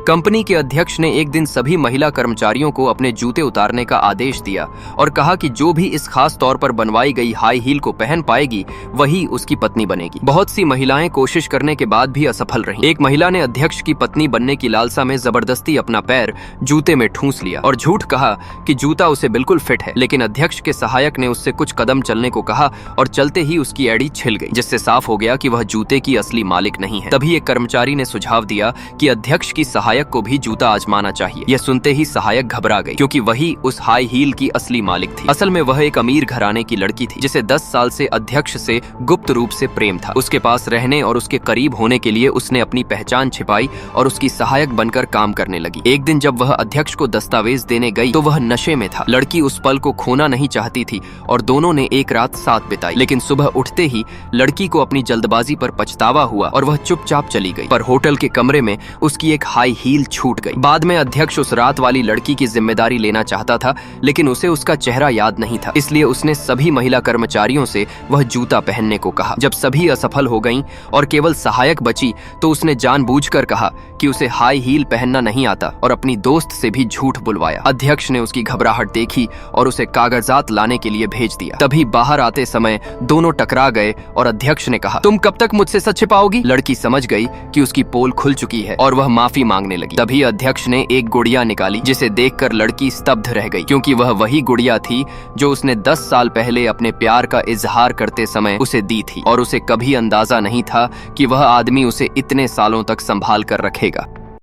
Company के अध्यक्ष ने एक दिन सभी महिला कर्मचारियों को अपने जूते उतारने का आदेश दिया और कहा कि जो भी इस खास तौर पर बनवाई गई हाई हील को पहन पाएगी वही उसकी पत्नी बनेगी। बहुत सी महिलाएं कोशिश करने के बाद भी असफल रहीं। एक महिला ने अध्यक्ष की पत्नी बनने की लालसा में जबरदस्ती अपना पैर जूते में ठूंस लिया और झूठ कहा कि जूता उसे बिल्कुल फिट है, लेकिन अध्यक्ष के सहायक ने उससे कुछ कदम चलने को कहा और चलते ही उसकी एड़ी छिल गई, जिससे साफ हो गया कि वह जूते की असली मालिक नहीं है। तभी एक कर्मचारी ने सुझाव दिया कि अध्यक्ष की सहायक को भी जूता आजमाना चाहिए। यह सुनते ही सहायक घबरा गई, क्योंकि वही उस हाई हील की असली मालिक थी। असल में वह एक अमीर घराने की लड़की थी जिसे 10 साल से अध्यक्ष से गुप्त रूप से प्रेम था। उसके पास रहने और उसके करीब होने के लिए उसने अपनी पहचान छिपाई और उसकी सहायक बनकर काम करने लगी। एक दिन जब वह अध्यक्ष को दस्तावेज देने गई तो वह नशे में था। लड़की उस पल को खोना नहीं चाहती थी और दोनों ने एक रात साथ बिताई, लेकिन सुबह उठते ही लड़की को अपनी जल्दबाजी पर पछतावा हुआ और वह चुपचाप चली गई। पर होटल के कमरे में उसकी एक हाई हील छूट गई। बाद में अध्यक्ष उस रात वाली लड़की की जिम्मेदारी लेना चाहता था, लेकिन उसे उसका चेहरा याद नहीं था, इसलिए उसने सभी महिला कर्मचारियों से वह जूता पहनने को कहा। जब सभी असफल हो गईं और केवल सहायक बची तो उसने जानबूझकर कहा कि उसे हाई हील पहनना नहीं आता और अपनी दोस्त से भी झूठ बुलवाया। अध्यक्ष ने उसकी घबराहट देखी और उसे कागजात लाने के लिए भेज दिया। तभी बाहर आते समय दोनों टकरा गए और अध्यक्ष ने कहा, तुम कब तक मुझसे सच छिपाओगी? लड़की समझ गई कि उसकी पोल खुल चुकी है और वह माफी मांगने लगी। तभी अध्यक्ष ने एक गुड़िया निकाली, जिसे देखकर लड़की स्तब्ध रह गई, क्योंकि वह वही गुड़िया थी जो उसने 10 साल पहले अपने प्यार का इजहार करते समय उसे दी थी और उसे कभी अंदाजा नहीं था कि वह आदमी उसे इतने सालों तक संभाल कर रखेगा।